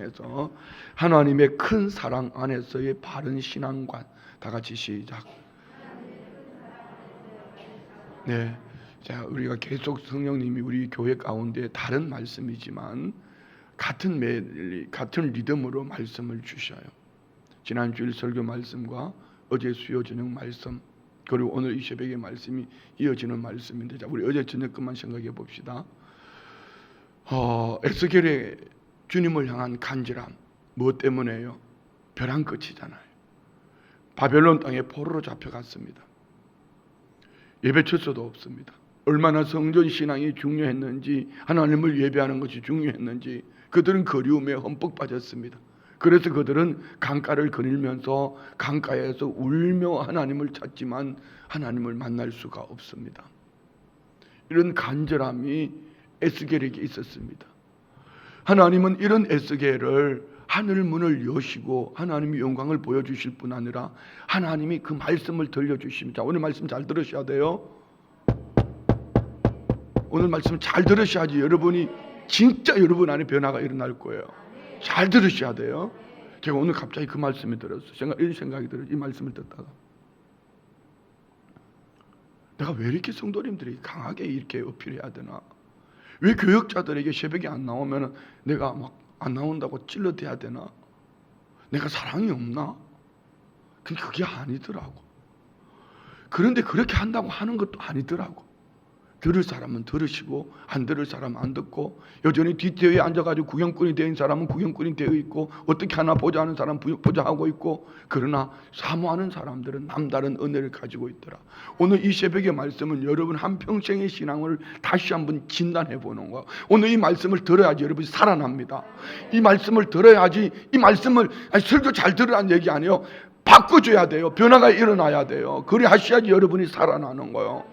통해서 하나님의 큰 사랑 안에서의 바른 신앙관, 다 같이 시작. 네, 자, 우리가 계속 성령님이 우리 교회 가운데 다른 말씀이지만 같은 리듬으로 말씀을 주셔요. 지난 주일 설교 말씀과 어제 수요 저녁 말씀, 그리고 오늘 이 새벽의 말씀이 이어지는 말씀인데, 자, 우리 어제 저녁 것만 생각해 봅시다. 에스겔의 주님을 향한 간절함, 무엇 때문에요? 벼랑 끝이잖아요. 바벨론 땅에 포로로 잡혀갔습니다. 예배 처소도 없습니다. 얼마나 성전 신앙이 중요했는지, 하나님을 예배하는 것이 중요했는지 그들은 그리움에 흠뻑 빠졌습니다. 그래서 그들은 강가를 거닐면서 강가에서 울며 하나님을 찾지만 하나님을 만날 수가 없습니다. 이런 간절함이 에스겔에게 있었습니다. 하나님은 이런 에스겔을 하늘 문을 여시고 하나님이 영광을 보여주실 뿐 아니라 하나님이 그 말씀을 들려주십니다. 오늘 말씀 잘 들으셔야 돼요. 오늘 말씀 잘 들으셔야지 여러분이 진짜 여러분 안에 변화가 일어날 거예요. 잘 들으셔야 돼요. 제가 오늘 갑자기 그 말씀이 들었어요. 이런 생각이 들어요. 이 말씀을 듣다가 내가 왜 이렇게 성도님들이 강하게 이렇게 어필해야 되나? 왜 교역자들에게 새벽에 안 나오면 내가 막 안 나온다고 찔러대야 되나? 내가 사랑이 없나? 근데 그게 아니더라고. 그런데 그렇게 한다고 하는 것도 아니더라고. 들을 사람은 들으시고 안 들을 사람은 안 듣고, 여전히 뒷뒤에 앉아가지고 구경꾼이 되어 있는 사람은 구경꾼이 되어 있고, 어떻게 하나 보자 하는 사람은 보자 하고 있고, 그러나 사모하는 사람들은 남다른 은혜를 가지고 있더라. 오늘 이 새벽의 말씀은 여러분 한평생의 신앙을 다시 한번 진단해 보는 거야. 오늘 이 말씀을 들어야지 여러분이 살아납니다. 이 말씀을 들어야지, 이 말씀을 설교 잘 들으라는 얘기 아니에요. 바꿔줘야 돼요. 변화가 일어나야 돼요. 그래 하셔야지 여러분이 살아나는 거예요.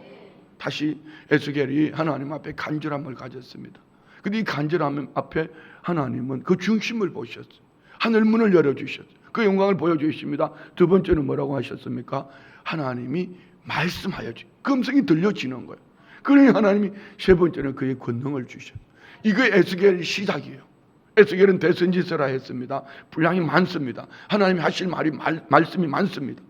다시 에스겔이 하나님 앞에 간절함을 가졌습니다. 근데 이 간절함 앞에 하나님은 그 중심을 보셨어요. 하늘 문을 열어주셨어요. 그 영광을 보여주십니다. 두 번째는 뭐라고 하셨습니까? 하나님이 말씀하여 그 음성이 들려지는 거예요. 그러니 하나님이 세 번째는 그의 권능을 주셨어요. 이거 에스겔의 시작이에요. 에스겔은 대선지서라 했습니다. 분량이 많습니다. 하나님이 하실 말씀이 많습니다.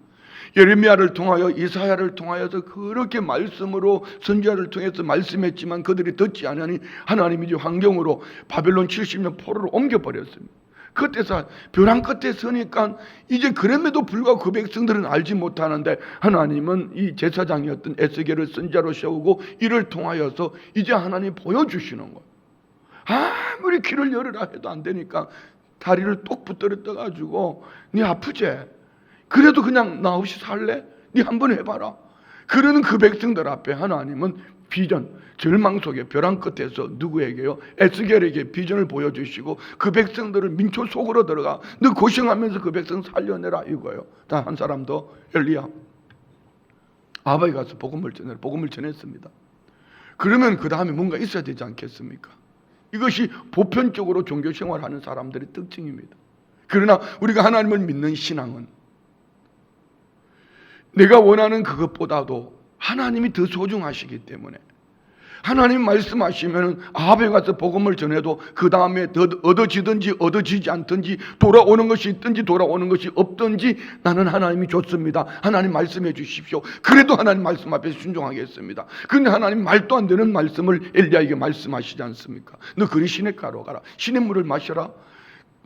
예레미야를 통하여 이사야를 통하여서 그렇게 말씀으로 선지자를 통해서 말씀했지만 그들이 듣지 않으니 하나님이 이제 환경으로 바벨론 70년 포로로 옮겨버렸습니다. 그때서 벼랑 끝에 서니까 이제 그럼에도 불구하고 그 백성들은 알지 못하는데 하나님은 이 제사장이었던 에스겔을 선지자로 세우고 이를 통하여서 이제 하나님이 보여주시는 거예요. 아무리 귀를 열으라 해도 안 되니까 다리를 똑 붙들어 떠가지고 네 아프지? 그래도 그냥 나 없이 살래? 네 한번 해봐라. 그러는 그 백성들 앞에 하나님은 비전, 절망 속에 벼랑 끝에서 누구에게요? 에스겔에게 비전을 보여주시고 그 백성들을 민초 속으로 들어가 너 고생하면서 그 백성 살려내라 이거예요. 단 한 사람 더, 엘리야. 아바에 가서 복음을 전했습니다. 그러면 그 다음에 뭔가 있어야 되지 않겠습니까? 이것이 보편적으로 종교생활하는 사람들의 특징입니다. 그러나 우리가 하나님을 믿는 신앙은 내가 원하는 그것보다도 하나님이 더 소중하시기 때문에 하나님 말씀하시면 아합에 가서 복음을 전해도 그 다음에 얻어지든지 얻어지지 않든지 돌아오는 것이 있든지 돌아오는 것이 없든지 나는 하나님이 좋습니다. 하나님 말씀해 주십시오. 그래도 하나님 말씀 앞에 순종하겠습니다. 그런데 하나님 말도 안 되는 말씀을 엘리야에게 말씀하시지 않습니까? 너 그리 시냇가로 가라. 시냇물을 마셔라.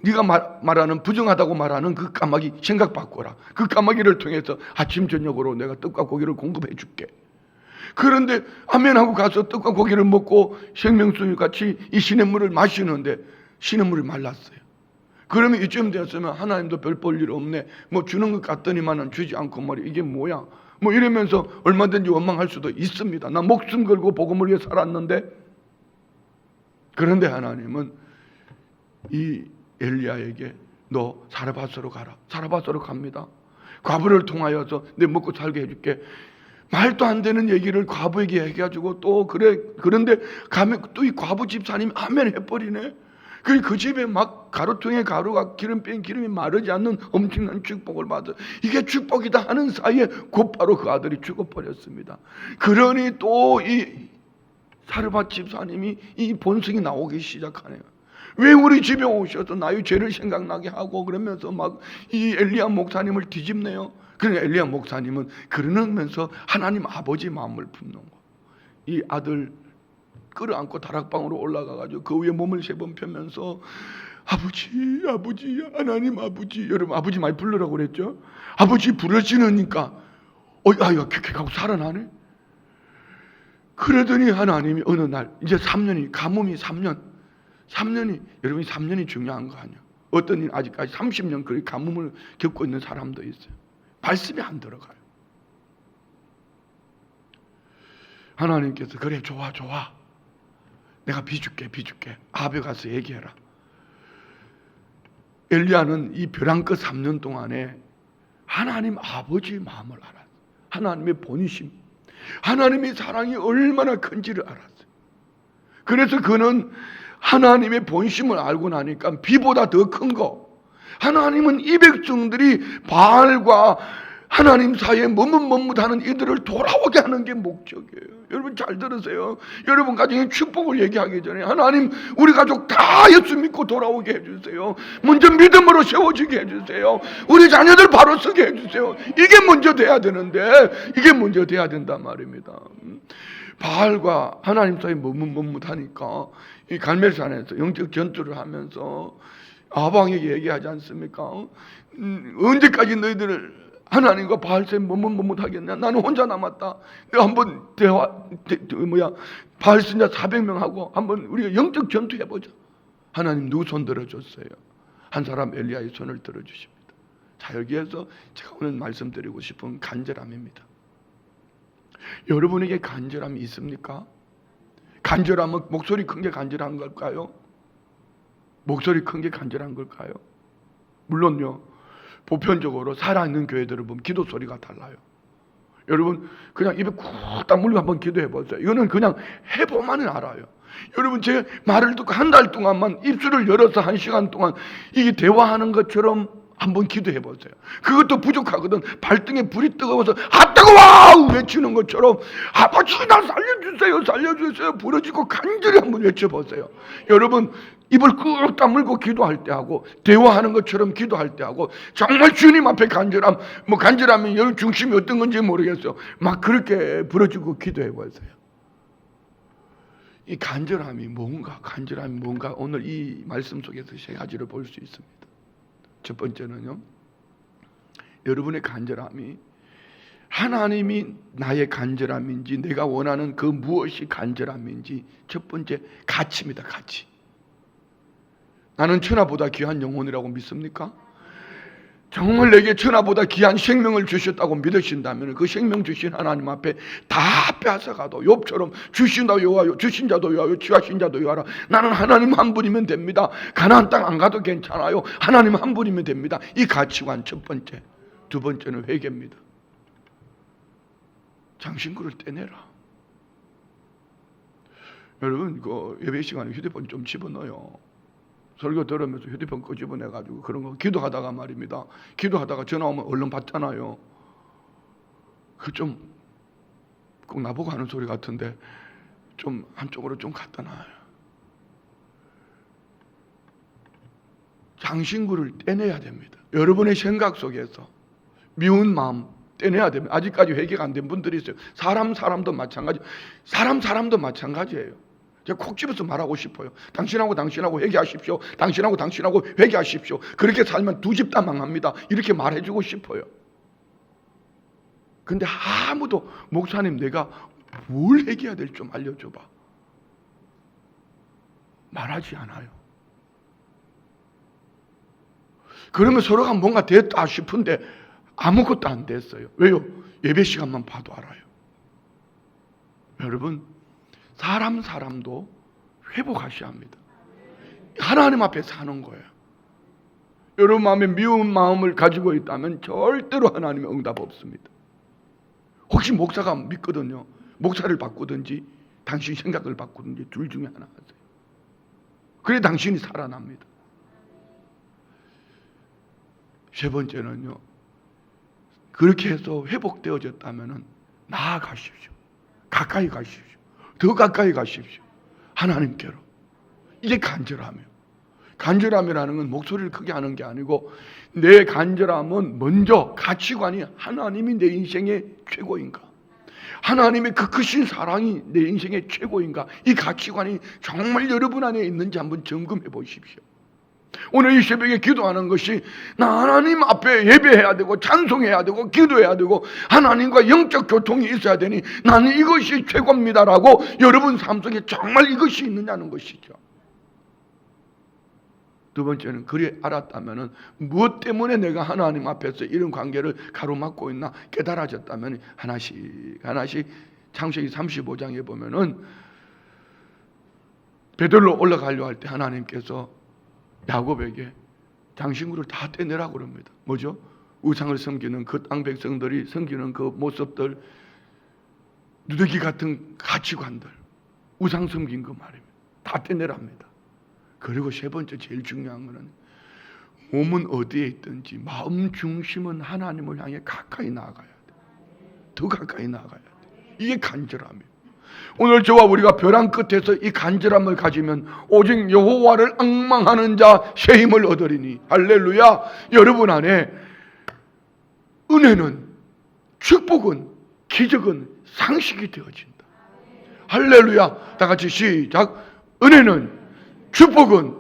네가 말하는 부정하다고 말하는 그 까마귀 생각 바꿔라. 그 까마귀를 통해서 아침 저녁으로 내가 떡과 고기를 공급해 줄게. 그런데 아멘하고 가서 떡과 고기를 먹고 생명수유 같이 이 시냇물을 마시는데 시냇물이 말랐어요. 그러면 이쯤 되었으면 하나님도 별 볼 일 없네. 뭐 주는 것 같더니만은 주지 않고 말이야. 이게 뭐야? 뭐 이러면서 얼마든지 원망할 수도 있습니다. 나 목숨 걸고 복음을 위해 살았는데. 그런데 하나님은 이 엘리야에게 너 사르밧으로 가라. 사르밧으로 갑니다. 과부를 통하여서 내 먹고 살게 해줄게. 말도 안 되는 얘기를 과부에게 얘기해가지고 또 그런데 가면 또 이 과부 집사님이 아멘 해버리네. 그 집에 막 가루통에 가루가 기름 뺀 기름이 마르지 않는 엄청난 축복을 받아. 이게 축복이다 하는 사이에 곧바로 그 아들이 죽어버렸습니다. 그러니 또 이 사르밧 집사님이 이 본성이 나오기 시작하네요. 왜 우리 집에 오셔서 나의 죄를 생각나게 하고 그러면서 막 이 엘리야 목사님을 뒤집네요. 그러니까 엘리야 목사님은 그러면서 하나님 아버지 마음을 품는 거. 이 아들 끌어안고 다락방으로 올라가가지고 그 위에 몸을 3번 펴면서 아버지 하나님 아버지, 여러분 아버지 많이 부르라고 그랬죠? 아버지 부르시니까 아이가 쾌쾌하고 살아나네. 그러더니 하나님이 어느 날 이제 3년이 가뭄이 3년이 여러분이 3년이 중요한 거 아니야. 어떤 일 아직까지 30년 그 가뭄을 겪고 있는 사람도 있어요. 말씀이 안 들어가요. 하나님께서 그래 좋아 내가 비줄게 아합에 가서 얘기해라. 엘리야는 이 벼랑 끝 3년 동안에 하나님 아버지의 마음을 알았어요. 하나님의 본심, 하나님의 사랑이 얼마나 큰지를 알았어요. 그래서 그는 하나님의 본심을 알고 나니까 비보다 더 큰 거, 하나님은 이 백성들이 바알과 하나님 사이에 머뭇머뭇하는 이들을 돌아오게 하는 게 목적이에요. 여러분 잘 들으세요. 여러분 가정에 축복을 얘기하기 전에 하나님 우리 가족 다 예수 믿고 돌아오게 해주세요. 먼저 믿음으로 세워지게 해주세요. 우리 자녀들 바로 서게 해주세요. 이게 먼저 돼야 되는데 이게 먼저 돼야 된단 말입니다. 바알과 하나님 사이에 머뭇머뭇하니까 이 갈멜산에서 영적 전투를 하면서 아방에게 얘기하지 않습니까? 언제까지 너희들을 하나님과 바알 사이에 머뭇머뭇하겠냐? 나는 혼자 남았다. 내가 한번 바알 신자 400명하고 한번 우리가 영적 전투 해보자. 하나님 누구 손 들어줬어요? 한 사람 엘리야의 손을 들어주십니다. 자, 여기에서 제가 오늘 말씀드리고 싶은 간절함입니다. 여러분에게 간절함이 있습니까? 간절함은 목소리 큰 게 간절한 걸까요? 목소리 큰 게 간절한 걸까요? 물론요, 보편적으로 살아있는 교회들을 보면 기도 소리가 달라요. 여러분 그냥 입에 꾹 다물고 한번 기도해 보세요. 이거는 그냥 해보면 알아요. 여러분 제 말을 듣고 한 달 동안만 입술을 열어서 1시간 동안 이게 대화하는 것처럼 한번 기도해 보세요. 그것도 부족하거든. 발등에 불이 뜨거워서 아 뜨거워 외치는 것처럼 아버지 나 살려주세요 부러지고 간절히 한번 외쳐보세요. 여러분 입을 꾹 다물고 기도할 때 하고 대화하는 것처럼 기도할 때 하고 정말 주님 앞에 간절함, 간절함이 열 중심이 어떤 건지 모르겠어요. 막 그렇게 부러지고 기도해 보세요. 이 간절함이 뭔가 오늘 이 말씀 속에서 3가지를 볼 수 있습니다. 첫 번째는요, 여러분의 간절함이 하나님이 나의 간절함인지 내가 원하는 그 무엇이 간절함인지 첫 번째 가치입니다. 가치. 나는 천하보다 귀한 영혼이라고 믿습니까? 정말 내게 천하보다 귀한 생명을 주셨다고 믿으신다면 그 생명 주신 하나님 앞에 다 뺏어가도 욥처럼 주신 자도 요하여 취하신 자도 요하라. 나는 하나님 한 분이면 됩니다. 가나안 땅 안 가도 괜찮아요. 하나님 한 분이면 됩니다. 이 가치관 첫 번째. 두 번째는 회개입니다. 장신구를 떼내라. 여러분 그 예배 시간에 휴대폰 좀 집어넣어요. 설교 들으면서 휴대폰 끄집어내가지고 그런 거 기도하다가 말입니다. 기도하다가 전화 오면 얼른 받잖아요. 그 좀 꼭 나보고 하는 소리 같은데 좀 한쪽으로 좀 갖다 놔요. 장신구를 떼내야 됩니다. 여러분의 생각 속에서 미운 마음 떼내야 됩니다. 아직까지 회개가 안 된 분들이 있어요. 사람도 마찬가지예요. 제가 콕 집어서 말하고 싶어요. 당신하고 회개하십시오. 당신하고 회개하십시오. 그렇게 살면 두 집 다 망합니다. 이렇게 말해주고 싶어요. 근데 아무도 목사님 내가 뭘 회개해야 될지 좀 알려줘봐. 말하지 않아요. 그러면 서로가 뭔가 됐다 싶은데 아무것도 안 됐어요. 왜요? 예배 시간만 봐도 알아요. 여러분 사람도 회복하셔야 합니다. 하나님 앞에 사는 거예요. 여러분 마음에 미운 마음을 가지고 있다면 절대로 하나님의 응답 없습니다. 혹시 목사가 믿거든요. 목사를 바꾸든지 당신 생각을 바꾸든지 둘 중에 하나 하세요. 그래 당신이 살아납니다. 세 번째는요. 그렇게 해서 회복되어졌다면 나아가십시오. 가까이 가십시오. 더 가까이 가십시오. 하나님께로. 이게 간절함이에요. 간절함이라는 건 목소리를 크게 하는 게 아니고 내 간절함은 먼저 가치관이 하나님이 내 인생의 최고인가? 하나님의 그 크신 사랑이 내 인생의 최고인가? 이 가치관이 정말 여러분 안에 있는지 한번 점검해 보십시오. 오늘 이 새벽에 기도하는 것이 나 하나님 앞에 예배해야 되고 찬송해야 되고 기도해야 되고 하나님과 영적 교통이 있어야 되니 나는 이것이 최고입니다라고 여러분 삶 속에 정말 이것이 있느냐는 것이죠. 두 번째는 그리 알았다면 무엇 때문에 내가 하나님 앞에서 이런 관계를 가로막고 있나 깨달아졌다면 하나씩 창세기 35장에 보면은 베들로 올라가려 할 때 하나님께서 야곱에게 장신구를 다 떼내라고 그럽니다. 뭐죠? 우상을 섬기는 그 땅 백성들이 섬기는 그 모습들, 누더기 같은 가치관들, 우상 섬긴 거 말입니다. 다 떼내랍니다. 그리고 세 번째 제일 중요한 거는 몸은 어디에 있든지 마음 중심은 하나님을 향해 가까이 나아가야 돼. 더 가까이 나아가야 돼. 이게 간절함이에요. 오늘 저와 우리가 벼랑 끝에서 이 간절함을 가지면 오직 여호와를 앙망하는 자 새 힘을 얻으리니 할렐루야. 여러분 안에 은혜는, 축복은, 기적은 상식이 되어진다. 할렐루야. 다 같이 시작. 은혜는, 축복은,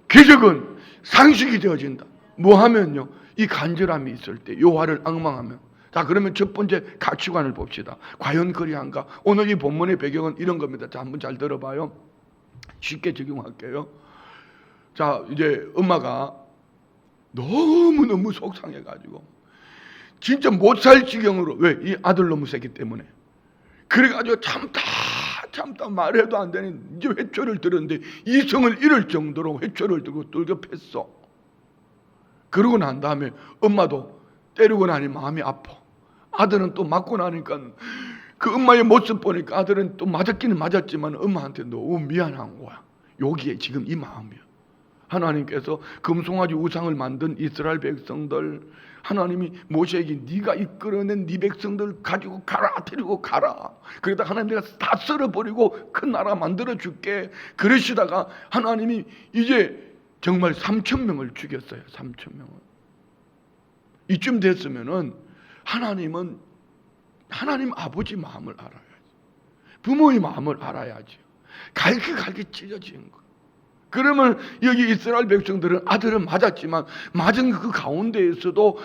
기적은 상식이 되어진다. 뭐 하면요? 이 간절함이 있을 때, 여호와를 앙망하면. 자, 그러면 첫 번째 가치관을 봅시다. 과연 그리한가? 오늘 이 본문의 배경은 이런 겁니다. 자, 한번 잘 들어봐요. 쉽게 적용할게요. 자, 이제 엄마가 너무너무 속상해가지고 진짜 못 살 지경으로, 왜? 이 아들 너무 세기 때문에. 그래가지고 참다 말해도 안 되는 이제 회초를 들었는데 이성을 잃을 정도로 회초를 들고 뚫겨 팼어. 그러고 난 다음에 엄마도 때리고 나니 마음이 아파. 아들은 또 맞고 나니까 그 엄마의 모습 보니까 아들은 또 맞았기는 맞았지만 엄마한테 너무 미안한 거야. 여기에 지금 이 마음이야. 하나님께서 금송아지 우상을 만든 이스라엘 백성들, 하나님이 모세에게 네가 이끌어낸 네 백성들 가지고 가라, 데리고 가라. 그러다 하나님 내가 다 썰어버리고 큰 나라 만들어줄게. 그러시다가 하나님이 이제 정말 3,000명을 죽였어요. 3,000명을. 이쯤 됐으면은 하나님은 하나님 아버지 마음을 알아야지. 부모의 마음을 알아야지. 갈기 찢어진 거. 그러면 여기 이스라엘 백성들은 아들은 맞았지만 맞은 그 가운데에서도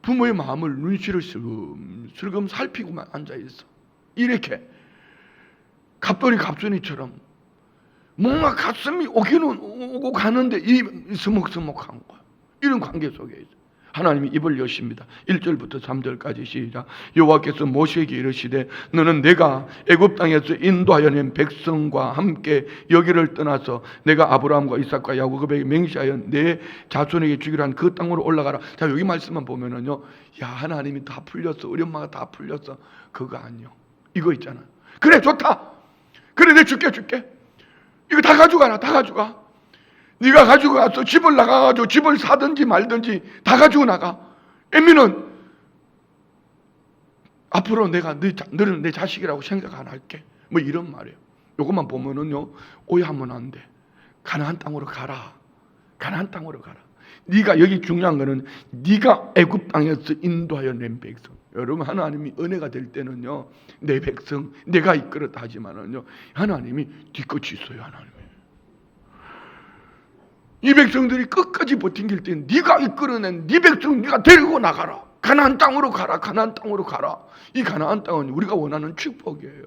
부모의 마음을 눈시를 슬금 살피고만 앉아있어. 이렇게 갑돌이 갑순이처럼 뭔가 가슴이 오기는 오고 가는데 이 서먹서먹한 거야. 이런 관계 속에 있어. 하나님이 입을 여십니다. 1절부터 3절까지 시작. 여호와께서 모세에게 이르시되 너는 내가 애굽 땅에서 인도하여 낸 백성과 함께 여기를 떠나서 내가 아브라함과 이삭과 야곱에게 맹세하여 내 자손에게 주기로 한 그 땅으로 올라가라. 자, 여기 말씀만 보면은요, 야, 하나님이 다 풀렸어, 우리 엄마가 다 풀렸어. 그거 아니요. 이거 있잖아. 그래, 좋다. 그래, 내 줄게. 이거 다 가져가라. 다 가져가. 네가 가지고 가서 집을 나가가지고 집을 사든지 말든지 다 가지고 나가. 애미는 앞으로 내가 너는 내 자식이라고 생각 안 할게. 뭐 이런 말이에요. 요것만 보면은요, 오해하면 안 돼. 가나안 땅으로 가라. 가나안 땅으로 가라. 네가, 여기 중요한 거는 네가 애굽 땅에서 인도하여 낸 백성. 여러분, 하나님이 은혜가 될 때는요, 내 백성 내가 이끌었다 하지만은요, 하나님이 뒤끝이 있어요. 하나님이. 이 백성들이 끝까지 버틴길 때 네가 이끌어낸 네 백성 네가 데리고 나가라. 가나안 땅으로 가라. 가나안 땅으로 가라. 이 가나안 땅은 우리가 원하는 축복이에요.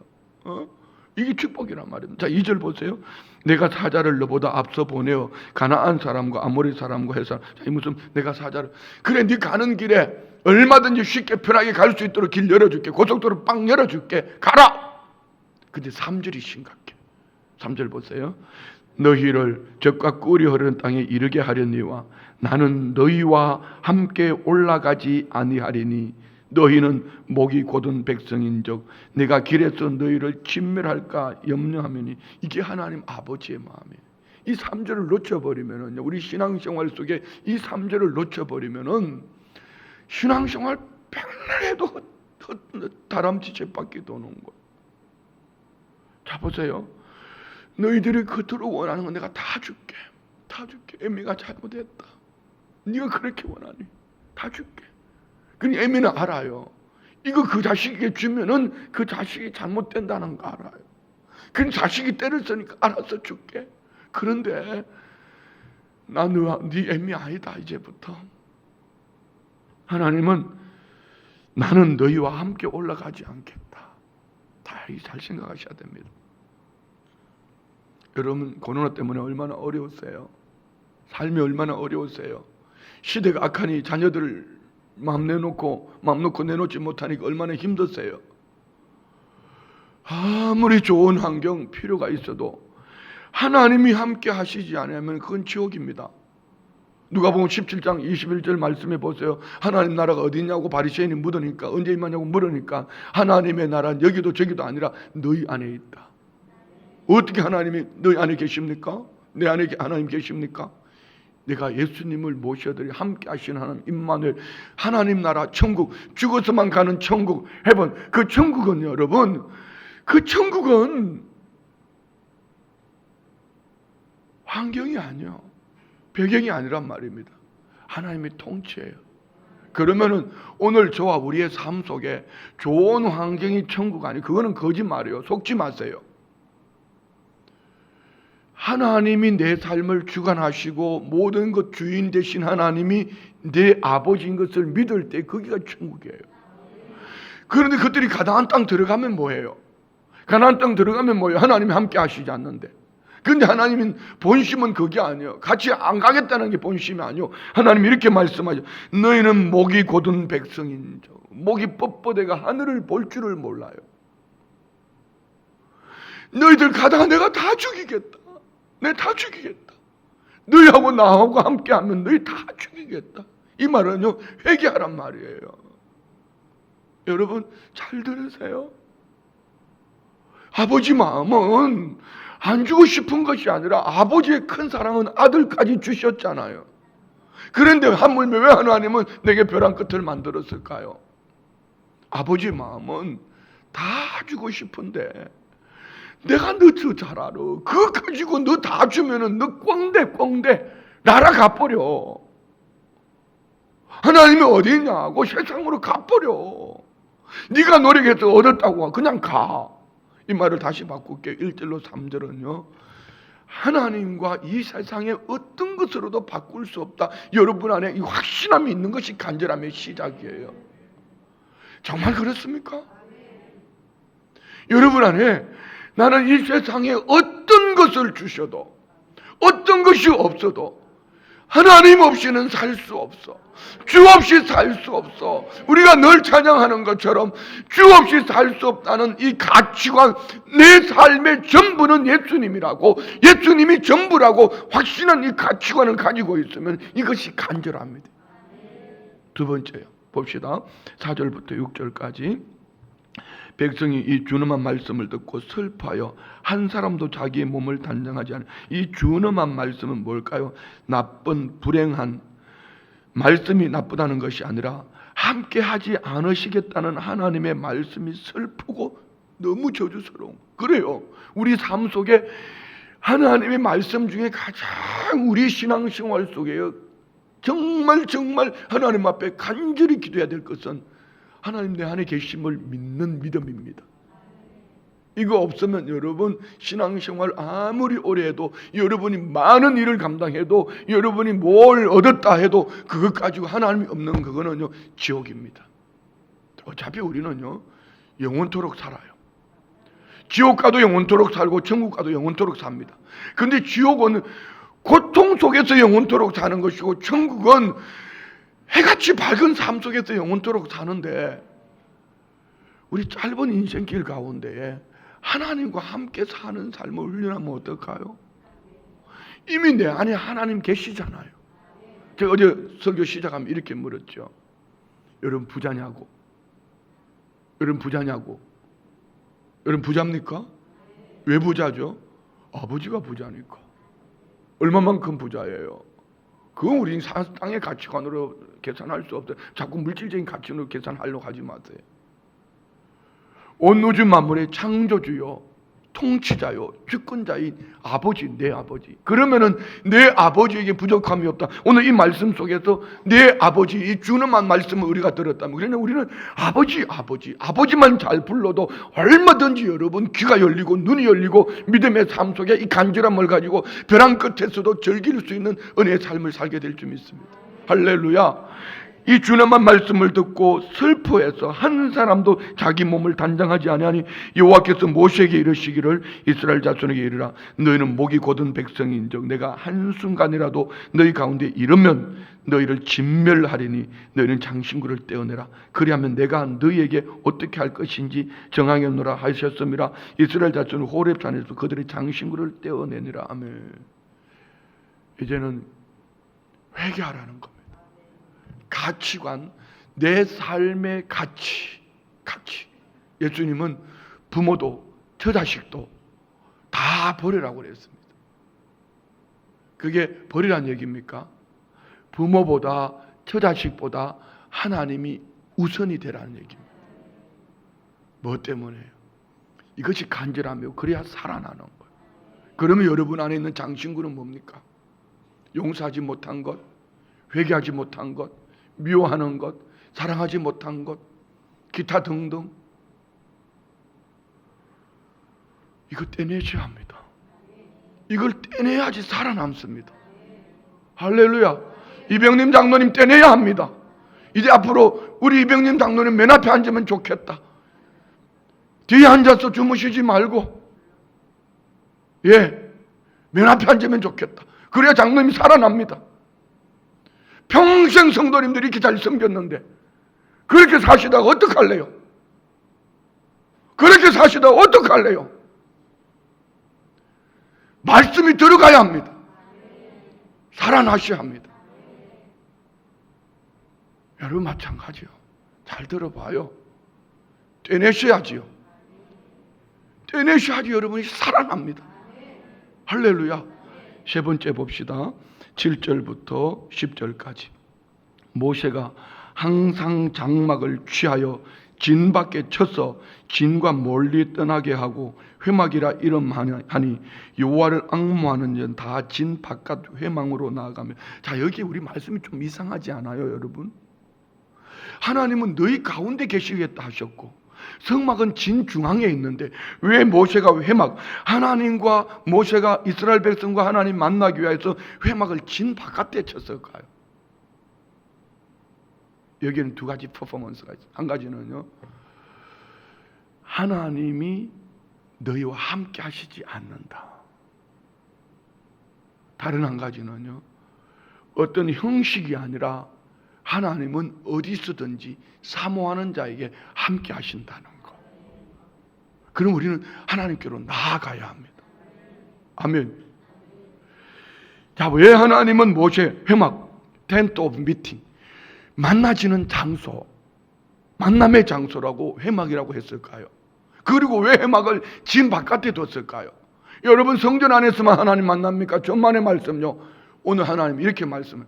이게 축복이란 말입니다. 자, 2절 보세요. 내가 사자를 너보다 앞서 보내어 가나안 사람과 아모리 사람과 해서, 자, 이 무슨 내가 사자를, 그래, 네 가는 길에 얼마든지 쉽게 편하게 갈 수 있도록 길 열어줄게. 고속도로 빵 열어줄게. 가라. 근데 3절이 심각해. 3절 보세요. 너희를 적과 꿀이 흐르는 땅에 이르게 하려니와 나는 너희와 함께 올라가지 아니하리니 너희는 목이 곧은 백성인즉 내가 길에서 너희를 진멸할까 염려하매니. 이게 하나님 아버지의 마음이에요. 이 3절을 놓쳐버리면은, 우리 신앙생활 속에 이 3절을 놓쳐버리면은 신앙생활 백날 해도 다람쥐 쳇바퀴 도는 거예요. 자, 보세요. 너희들이 겉으로 원하는 건 내가 다 줄게. 다 줄게. 애미가 잘못했다. 네가 그렇게 원하니 다 줄게. 근데 애미는 알아요. 이거 그 자식에게 주면은 그 자식이 잘못된다는 거 알아요. 그 자식이 때를 쓰니까 알아서 줄게. 그런데 나 네 애미 아니다. 이제부터 하나님은 나는 너희와 함께 올라가지 않겠다. 잘 생각하셔야 됩니다. 여러분 코로나 때문에 얼마나 어려웠어요. 삶이 얼마나 어려웠어요. 시대가 악하니 자녀들 마음 놓고 내놓지 못하니까 얼마나 힘들었어요. 아무리 좋은 환경 필요가 있어도 하나님이 함께 하시지 않으면 그건 지옥입니다. 누가복음 17장 21절 말씀해 보세요. 하나님 나라가 어디 있냐고 바리새인이 물으니까, 언제 임하냐고 물으니까 하나님의 나라는 여기도 저기도 아니라 너희 안에 있다. 어떻게 하나님이 너희 안에 계십니까? 내 안에 하나님 계십니까? 내가 예수님을 모셔드리 함께 하시는 하나님 임마누엘, 하나님 나라 천국, 죽어서만 가는 천국, 헤븐. 그 천국은 여러분, 그 천국은 환경이 아니요, 배경이 아니란 말입니다. 하나님의 통치예요. 그러면은 오늘 저와 우리의 삶 속에 좋은 환경이 천국 아니, 그거는 거짓말이에요. 속지 마세요. 하나님이 내 삶을 주관하시고 모든 것 주인 되신 하나님이 내 아버지인 것을 믿을 때 거기가 천국이에요. 그런데 그들이 가나안 땅 들어가면 뭐예요? 가나안 땅 들어가면 뭐예요? 하나님이 함께 하시지 않는데. 그런데 하나님은 본심은 그게 아니에요. 같이 안 가겠다는 게 본심이 아니에요. 하나님이 이렇게 말씀하죠. 너희는 목이 곧은 백성인 자, 목이 뻣뻣해가 하늘을 볼 줄을 몰라요. 너희들 가다가 내가 다 죽이겠다. 내가 다 죽이겠다. 너희하고 나하고 함께하면 너희 다 죽이겠다. 이 말은요, 회개하란 말이에요. 여러분 잘 들으세요. 아버지 마음은 안 주고 싶은 것이 아니라 아버지의 큰 사랑은 아들까지 주셨잖아요. 그런데 하물며 왜 하나님은 내게 벼랑 끝을 만들었을까요? 아버지 마음은 다 주고 싶은데 내가 너 잘 알아. 그거 가지고 너 다 주면은 너 꽝대 날아가버려. 하나님이 어디 있냐고 세상으로 가버려. 네가 노력해서 얻었다고 그냥 가. 이 말을 다시 바꿀게요. 1절로 3절은요. 하나님과 이 세상의 어떤 것으로도 바꿀 수 없다. 여러분 안에 이 확신함이 있는 것이 간절함의 시작이에요. 정말 그렇습니까? 여러분 안에 나는 이 세상에 어떤 것을 주셔도, 어떤 것이 없어도 하나님 없이는 살 수 없어. 주 없이 살 수 없어. 우리가 늘 찬양하는 것처럼 주 없이 살 수 없다는 이 가치관, 내 삶의 전부는 예수님이라고, 예수님이 전부라고 확신한 이 가치관을 가지고 있으면 이것이 간절합니다. 두 번째요. 봅시다. 4절부터 6절까지. 백성이 이 준엄한 말씀을 듣고 슬퍼하여 한 사람도 자기의 몸을 단정하지 않은 이 준엄한 말씀은 뭘까요? 나쁜 불행한 말씀이 나쁘다는 것이 아니라 함께 하지 않으시겠다는 하나님의 말씀이 슬프고 너무 저주스러운. 그래요. 우리 삶 속에 하나님의 말씀 중에 가장 우리 신앙생활 속에요, 정말 하나님 앞에 간절히 기도해야 될 것은 하나님 내 안에 계심을 믿는 믿음입니다. 이거 없으면 여러분 신앙생활 아무리 오래 해도, 여러분이 많은 일을 감당해도, 여러분이 뭘 얻었다 해도 그것 가지고 하나님이 없는 그거는요 지옥입니다. 어차피 우리는요 영원토록 살아요. 지옥 가도 영원토록 살고 천국 가도 영원토록 삽니다. 근데 지옥은 고통 속에서 영원토록 사는 것이고 천국은 해같이 밝은 삶 속에서 영원토록 사는데, 우리 짧은 인생길 가운데에 하나님과 함께 사는 삶을 훈련하면 어떨까요? 이미 내 안에 하나님 계시잖아요. 제가 어제 설교 시작하면 이렇게 물었죠. 여러분 부자냐고? 여러분 부자냐고? 여러분 부자입니까? 왜 부자죠? 아버지가 부자니까. 얼마만큼 부자예요? 그건 우리 땅의 가치관으로 계산할 수 없어요. 자꾸 물질적인 가치로 계산하려고 하지 마세요. 온 우주 만물의 창조주요, 통치자요 주권자인 아버지, 내 아버지. 그러면은 내 아버지에게 부족함이 없다. 오늘 이 말씀 속에서 내 아버지, 이 준엄한 말씀을 우리가 들었다면, 그러나 우리는 아버지만 잘 불러도 얼마든지 여러분 귀가 열리고 눈이 열리고 믿음의 삶 속에 이 간절함을 가지고 벼랑 끝에서도 즐길 수 있는 은혜의 삶을 살게 될 줄 믿습니다. 할렐루야. 이 준엄한 말씀을 듣고 슬퍼해서 한 사람도 자기 몸을 단장하지 아니하니 여호와께서 모세에게 이르시기를 이스라엘 자손에게 이르라. 너희는 목이 곧은 백성인즉 내가 한순간이라도 너희 가운데 이르면 너희를 진멸하리니 너희는 장신구를 떼어내라. 그리하면 내가 너희에게 어떻게 할 것인지 정하겠노라 하셨음이라. 이스라엘 자손은 호렙산에서 그들의 장신구를 떼어내니라. 아멘. 이제는 회개하라는 겁니다. 가치관, 내 삶의 가치. 예수님은 부모도 처자식도 다 버리라고 그랬습니다. 그게 버리란 얘기입니까? 부모보다 처자식보다 하나님이 우선이 되라는 얘기입니다. 뭐 때문에요? 이것이 간절하며 그래야 살아나는 거예요. 그러면 여러분 안에 있는 장신구는 뭡니까? 용서하지 못한 것, 회개하지 못한 것, 미워하는 것, 사랑하지 못한 것, 기타 등등. 이거 떼내셔야 합니다. 이걸 떼내야지 살아남습니다. 할렐루야. 이병림 장로님 떼내야 합니다. 이제 앞으로 우리 이병림 장로님 맨 앞에 앉으면 좋겠다. 뒤에 앉아서 주무시지 말고 맨 앞에 앉으면 좋겠다. 그래야 장로님이 살아납니다. 평생 성도님들이 이렇게 잘 섬겼는데 그렇게 사시다가 어떡할래요? 그렇게 사시다가 어떡할래요? 말씀이 들어가야 합니다. 살아나셔야 합니다. 여러분 마찬가지요. 잘 들어봐요. 떼내셔야지요. 떼내셔야지 여러분이 살아납니다. 할렐루야. 세 번째 봅시다. 7절부터 10절까지. 모세가 항상 장막을 취하여 진 밖에 쳐서 진과 멀리 떠나게 하고 회막이라 이름하니 여호와를 앙모하는 자 다 진 바깥 회망으로 나아가며. 자, 여기 우리 말씀이 좀 이상하지 않아요, 여러분? 하나님은 너희 가운데 계시겠다 하셨고 성막은 진 중앙에 있는데 왜 모세가 회막, 하나님과 모세가 이스라엘 백성과 하나님 만나기 위해서 회막을 진 바깥에 쳤을까요? 여기는 두 가지 퍼포먼스가 있어요. 한 가지는요, 하나님이 너희와 함께 하시지 않는다. 다른 한 가지는요, 어떤 형식이 아니라 하나님은 어디서든지 사모하는 자에게 함께 하신다는 것. 그럼 우리는 하나님께로 나아가야 합니다. 아멘. 자, 왜 하나님은 모세 회막, 텐트 오브 미팅, 만나지는 장소, 만남의 장소라고 회막이라고 했을까요? 그리고 왜 회막을 진 바깥에 뒀을까요? 여러분 성전 안에서만 하나님 만납니까? 전만의 말씀요. 오늘 하나님 이렇게 말씀을,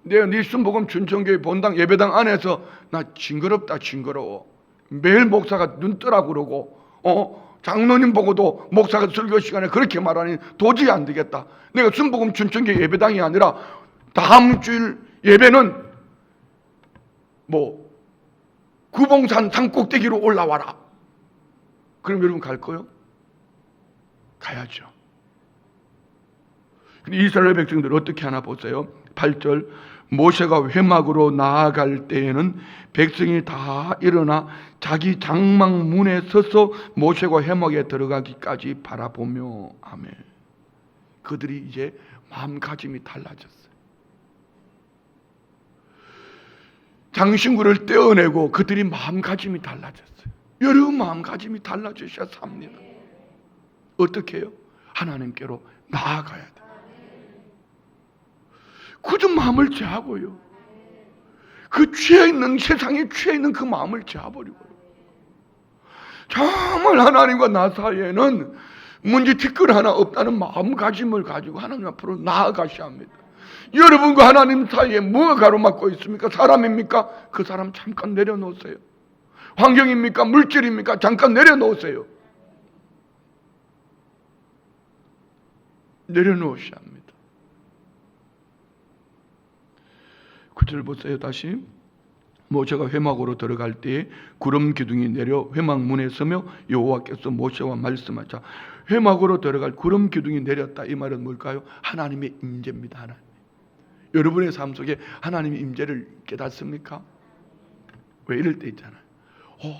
내가 네 순복음 춘천교회 본당 예배당 안에서 나 징그럽다 징그러워. 매일 목사가 눈 뜨라고 그러고 장로님 보고도 목사가 설교 시간에 그렇게 말하니 도저히 안 되겠다. 내가 순복음 춘천교회 예배당이 아니라 다음 주일 예배는 구봉산 산꼭대기로 올라와라. 그럼 여러분 갈 거요? 가야죠. 근데 이스라엘 백성들 어떻게 하나 보세요. 8절, 모세가 회막으로 나아갈 때에는 백성이 다 일어나 자기 장막 문에 서서 모세가 회막에 들어가기까지 바라보며. 아멘. 그들이 이제 마음가짐이 달라졌어요. 장신구를 떼어내고 그들이 마음가짐이 달라졌어요. 여러분 마음가짐이 달라지셔야 삽니다. 어떻게 해요? 하나님께로 나아가야 돼요. 굳은 마음을 제하고요. 그 취해있는, 세상에 취해있는 그 마음을 제해버리고요. 정말 하나님과 나 사이에는 문제 티끌 하나 없다는 마음가짐을 가지고 하나님 앞으로 나아가셔야 합니다. 여러분과 하나님 사이에 뭐가 가로막고 있습니까? 사람입니까? 그 사람 잠깐 내려놓으세요. 환경입니까? 물질입니까? 잠깐 내려놓으세요. 내려놓으셔야 합니다. 9절 보세요. 다시. 모세가 회막으로 들어갈 때에 구름 기둥이 내려 회막 문에 서며 여호와께서 모세와 말씀하자. 회막으로 들어갈 구름 기둥이 내렸다. 이 말은 뭘까요? 하나님의 임재입니다. 하나님. 여러분의 삶 속에 하나님의 임재를 깨닫습니까? 왜 이럴 때 있잖아요.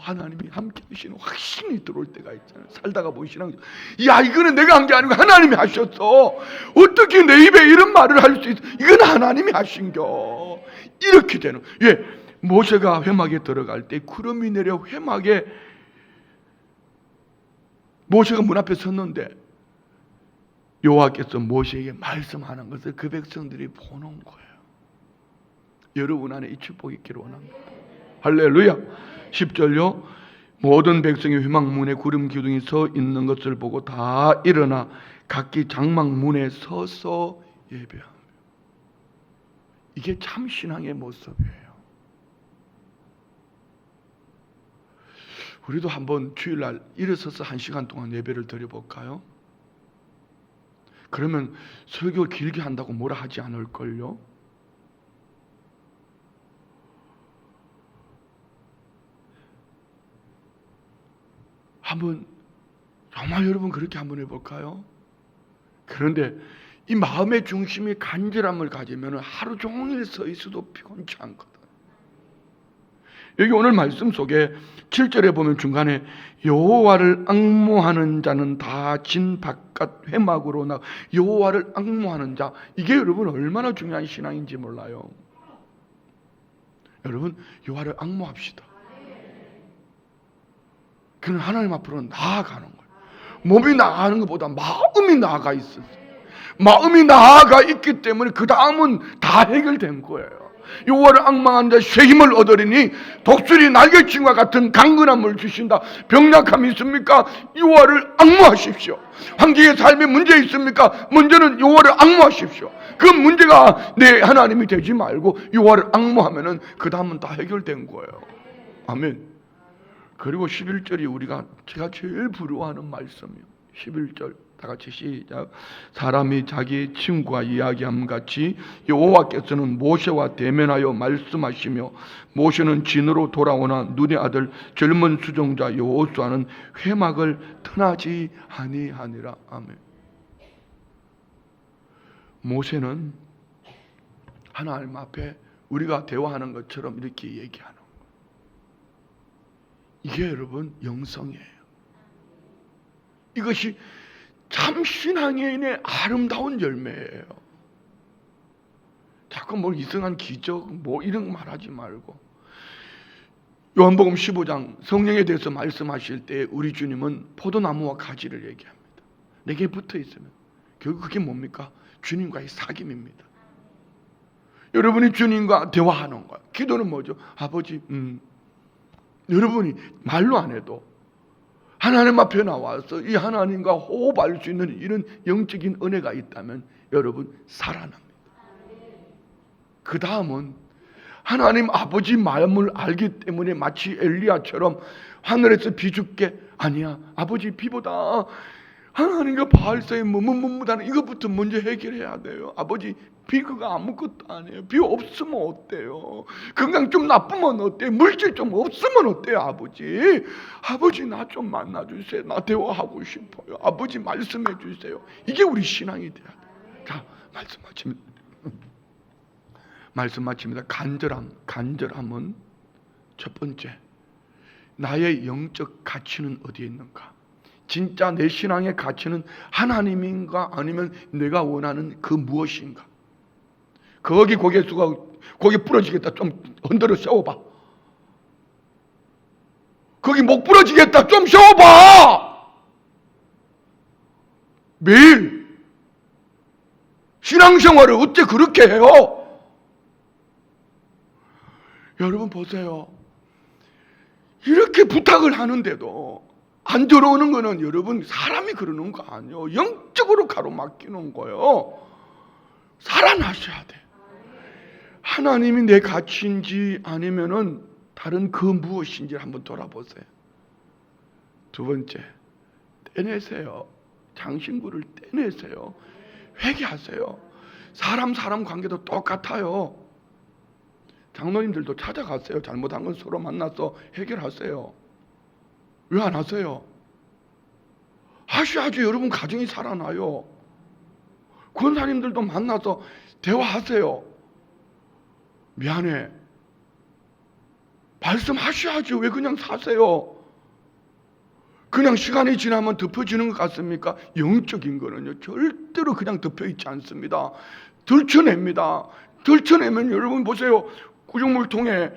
하나님이 함께 하시는 확신이 들어올 때가 있잖아요. 살다가 보시는, 야, 이거는 내가 한 게 아니고 하나님이 하셨어. 어떻게 내 입에 이런 말을 할 수 있어? 이건 하나님이 하신겨. 이렇게 되는. 모세가 회막에 들어갈 때 구름이 내려 회막에, 모세가 문 앞에 섰는데 여호와께서 모세에게 말씀하는 것을 그 백성들이 보는 거예요. 여러분 안에 이 축복이 있기를 원합니다. 할렐루야. 10절요. 모든 백성이 회막 문에 구름 기둥이 서 있는 것을 보고 다 일어나 각기 장막 문에 서서 예배하며. 이게 참 신앙의 모습이에요. 우리도 한번 주일날 일어서서 1시간 동안 예배를 드려볼까요? 그러면 설교 길게 한다고 뭐라 하지 않을걸요? 한번 정말 여러분 그렇게 한번 해볼까요? 그런데 이 마음의 중심이 간절함을 가지면 하루 종일 서 있어도 피곤치 않거든. 여기 오늘 말씀 속에 7절에 보면 중간에 여호와를 앙모하는 자는 다 진 바깥 회막으로 나. 여호와를 앙모하는 자, 이게 여러분 얼마나 중요한 신앙인지 몰라요. 여러분 여호와를 앙모합시다. 그는 하나님 앞으로 나아가는 거예요. 몸이 나아가는 것보다 마음이 나아가 있었어요. 마음이 나아가 있기 때문에 그 다음은 다 해결된 거예요. 여호와를 앙망하는 자 새 힘을 얻으리니 독수리 날개침과 같은 강건함을 주신다. 병약함이 있습니까? 여호와를 앙모하십시오. 환경의 삶에 문제 있습니까? 문제는 여호와를 앙모하십시오. 그 문제가 내 하나님이 되지 말고 여호와를 앙모하면은 그 다음은 다 해결된 거예요. 아멘. 그리고 11절이 제가 제일 부러워하는 말씀이에요. 11절 다 같이 시작. 사람이 자기 친구와 이야기함 같이 여호와께서는 모세와 대면하여 말씀하시며 모세는 진으로 돌아오나 눈의 아들 젊은 수종자 여호수아는 회막을 떠나지 아니하니라. 아멘. 모세는 하나님 앞에 우리가 대화하는 것처럼 이렇게 얘기하는 거예요. 이게 여러분 영성이에요. 이것이 참 신앙인의 아름다운 열매예요. 자꾸 뭐 이상한 기적 뭐 이런 거 말하지 말고, 요한복음 15장 성령에 대해서 말씀하실 때 우리 주님은 포도나무와 가지를 얘기합니다. 내게 붙어 있으면 결국 그게 뭡니까? 주님과의 사귐입니다. 여러분이 주님과 대화하는 거야. 기도는 뭐죠? 아버지, 여러분이 말로 안 해도 하나님 앞에 나와서 이 하나님과 호흡할 수 있는 이런 영적인 은혜가 있다면 여러분 살아납니다. 그 다음은 하나님 아버지 마음을 알기 때문에 마치 엘리야처럼 하늘에서 비 줄게, 아니야, 아버지 비보다 하나님과 바알 사이에 머뭇머뭇하는 이것부터 먼저 해결해야 돼요. 아버지 비 그거 아무것도 아니에요. 비 없으면 어때요? 건강 좀 나쁘면 어때요? 물질 좀 없으면 어때요? 아버지 나 좀 만나주세요. 나 대화하고 싶어요. 아버지 말씀해 주세요. 이게 우리 신앙이 돼야 돼요. 자, 말씀 마칩니다. 간절함은 첫 번째, 나의 영적 가치는 어디에 있는가? 진짜 내 신앙의 가치는 하나님인가 아니면 내가 원하는 그 무엇인가? 거기 고개 부러지겠다. 좀 흔들어 세워봐. 거기 목 부러지겠다. 좀 세워봐. 매일 신앙생활을 어째 그렇게 해요? 여러분 보세요. 이렇게 부탁을 하는데도 안 들어오는 거는 여러분 사람이 그러는 거 아니에요. 영적으로 가로막히는 거예요. 살아나셔야 돼. 하나님이 내 가치인지 아니면은 다른 그 무엇인지 한번 돌아보세요. 두 번째, 떼내세요. 장신구를 떼내세요. 회개하세요. 사람 관계도 똑같아요. 장로님들도 찾아가세요. 잘못한 건 서로 만나서 해결하세요. 왜 안 하세요? 하셔야지 여러분 가정이 살아나요. 권사님들도 만나서 대화하세요. 미안해. 말씀하셔야죠. 왜 그냥 사세요? 그냥 시간이 지나면 덮어지는 것 같습니까? 영적인 거는요, 절대로 그냥 덮여있지 않습니다. 들춰냅니다. 들춰내면 여러분 보세요. 구정물통에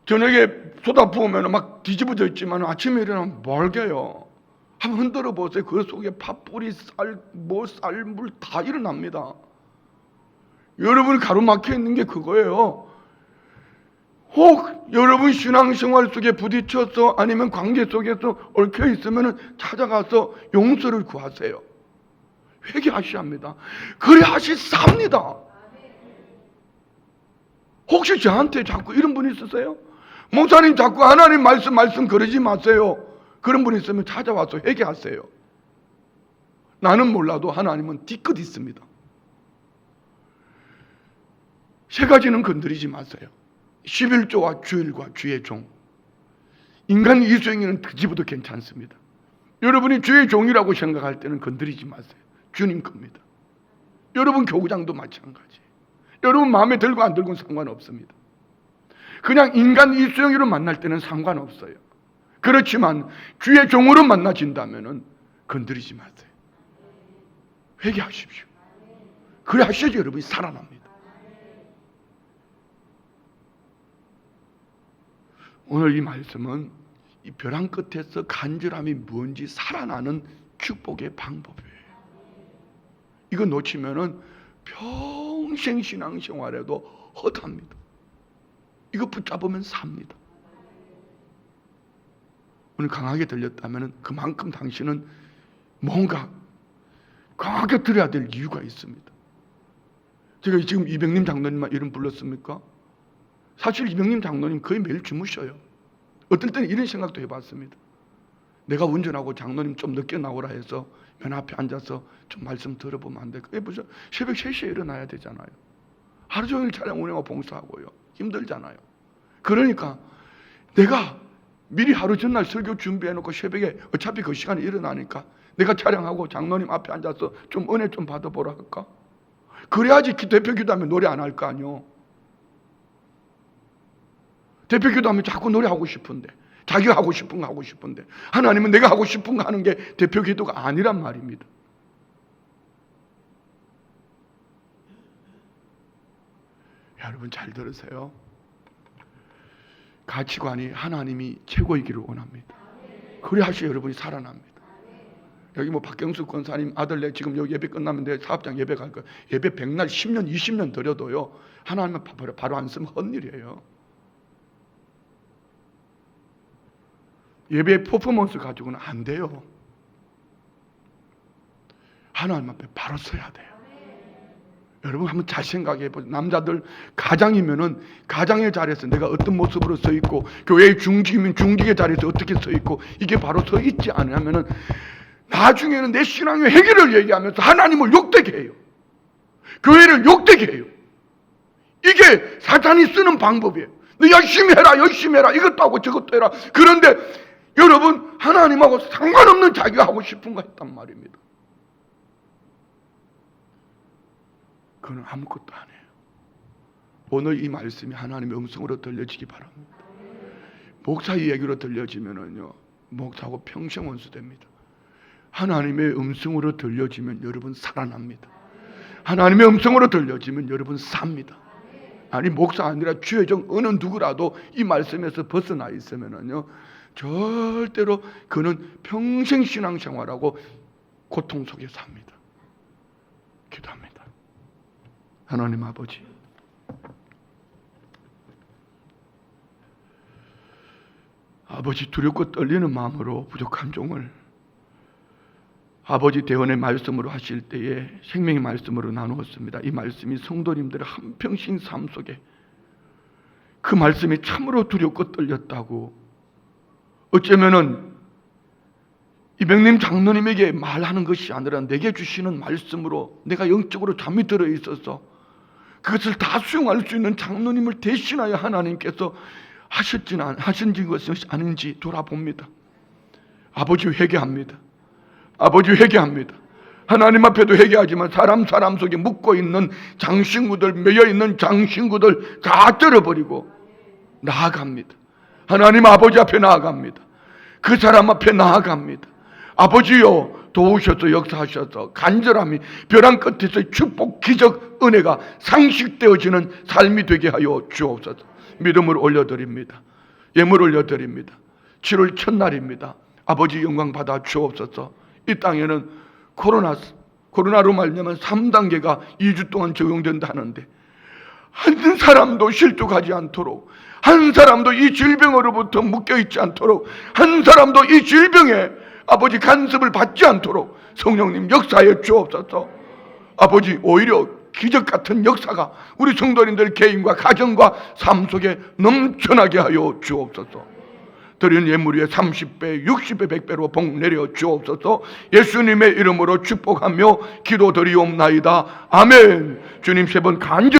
저녁에 쏟아 부으면 막 뒤집어져 있지만 아침에 일어나면 멀게요. 한번 흔들어 보세요. 그 속에 팥뿌리, 쌀물 다 일어납니다. 여러분이 가로막혀 있는 게 그거예요. 혹 여러분 신앙생활 속에 부딪혀서 아니면 관계 속에서 얽혀 있으면 찾아가서 용서를 구하세요. 회개하셔야 합니다. 그래야지 삽니다. 혹시 저한테 자꾸 이런 분 있으세요? 목사님 자꾸 하나님 말씀 그러지 마세요. 그런 분 있으면 찾아와서 회개하세요. 나는 몰라도 하나님은 뒤끝 있습니다. 세 가지는 건드리지 마세요. 11조와 주일과 주의 종. 인간 이수행위는 뒤집어도 괜찮습니다. 여러분이 주의 종이라고 생각할 때는 건드리지 마세요. 주님 겁니다. 여러분 교구장도 마찬가지. 여러분 마음에 들고 안 들고는 상관없습니다. 그냥 인간 이수행위로 만날 때는 상관없어요. 그렇지만 주의 종으로 만나진다면 건드리지 마세요. 회개하십시오. 그래 하셔야지 여러분이 살아납니다. 오늘 이 말씀은 이 벼랑 끝에서 간절함이 뭔지 살아나는 축복의 방법이에요. 이거 놓치면은 평생 신앙생활에도 허탈합니다. 이거 붙잡으면 삽니다. 오늘 강하게 들렸다면 그만큼 당신은 뭔가 강하게 들어야 될 이유가 있습니다. 제가 지금 이병림 장로님만 이름 불렀습니까? 사실 이병림 장로님 거의 매일 주무셔요. 어떨 때는 이런 생각도 해봤습니다. 내가 운전하고 장로님 좀 늦게 나오라 해서 면 앞에 앉아서 좀 말씀 들어보면 안 될까? 보세요. 새벽 3시에 일어나야 되잖아요. 하루 종일 차량 운행하고 봉사하고요. 힘들잖아요. 그러니까 내가 미리 하루 전날 설교 준비해놓고 새벽에 어차피 그 시간에 일어나니까 내가 차량하고 장로님 앞에 앉아서 좀 은혜 좀 받아보라 할까? 그래야지 대표 기도하면 노래 안 할 거 아니요. 대표 기도하면 자꾸 노래하고 싶은데, 자기가 하고 싶은 거 하고 싶은데, 하나님은 내가 하고 싶은 거 하는 게 대표 기도가 아니란 말입니다. 여러분 잘 들으세요. 가치관이 하나님이 최고이기를 원합니다. 그래 하셔야 여러분이 살아납니다. 여기 뭐 박경수 권사님 아들네 지금 여기 예배 끝나면 내 사업장 예배 갈 거예요. 예배 100날 10년 20년 드려도요, 하나님은 바로 안 쓰면 헛일이에요. 예배 퍼포먼스 가지고는 안 돼요. 하나님 앞에 바로 서야 돼요. 여러분 한번 잘 생각해 보세요. 남자들 가장이면은 가장의 자리에서 내가 어떤 모습으로 서 있고, 교회의 중직이면 중직의 자리에서 어떻게 서 있고, 이게 바로 서 있지 않으면은 나중에는 내 신앙의 해결을 얘기하면서 하나님을 욕되게 해요. 교회를 욕되게 해요. 이게 사탄이 쓰는 방법이에요. 너 열심히 해라 이것도 하고 저것도 해라. 그런데 여러분 하나님하고 상관없는 자기가 하고 싶은 거 했단 말입니다. 그건 아무것도 안 해요. 오늘 이 말씀이 하나님의 음성으로 들려지기 바랍니다. 목사의 얘기로 들려지면은요, 목사하고 평생 원수됩니다. 하나님의 음성으로 들려지면 여러분 살아납니다. 하나님의 음성으로 들려지면 여러분 삽니다. 아니 목사 아니라 주의 종 어느 누구라도 이 말씀에서 벗어나 있으면은요, 절대로 그는 평생 신앙생활하고 고통 속에 삽니다. 기도합니다. 하나님 아버지, 아버지 두렵고 떨리는 마음으로 부족한 종을 아버지 대언의 말씀으로 하실 때에 생명의 말씀으로 나누었습니다. 이 말씀이 성도님들의 한평생 삶 속에 그 말씀이 참으로 두렵고 떨렸다고, 어쩌면은 이병림 장로님에게 말하는 것이 아니라 내게 주시는 말씀으로 내가 영적으로 잠이 들어 있어서 그것을 다 수용할 수 있는 장로님을 대신하여 하나님께서 하신 것이 아닌지 돌아봅니다. 아버지 회개합니다. 아버지 회개합니다. 하나님 앞에도 회개하지만 사람 속에 묻고 있는 장신구들, 매여 있는 장신구들 다 떨어버리고 나아갑니다. 하나님 아버지 앞에 나아갑니다. 그 사람 앞에 나아갑니다. 아버지요, 도우셔서 역사하셔서 간절함이 벼랑 끝에서 축복, 기적, 은혜가 상식되어지는 삶이 되게 하여 주옵소서. 믿음을 올려드립니다. 예물 올려드립니다. 7월 첫날입니다. 아버지 영광 받아 주옵소서. 이 땅에는 코로나로 말미암아 3단계가 2주 동안 적용된다 하는데 한 사람도 실족하지 않도록, 한 사람도 이 질병으로부터 묶여있지 않도록, 한 사람도 이 질병에 아버지 간섭을 받지 않도록 성령님 역사해 주옵소서. 아버지 오히려 기적 같은 역사가 우리 성도님들 개인과 가정과 삶 속에 넘쳐나게 하여 주옵소서. 드린 예물 위에 30배, 60배, 100배로 복 내려 주옵소서. 예수님의 이름으로 축복하며 기도드리옵나이다. 아멘. 주님 세 번 간절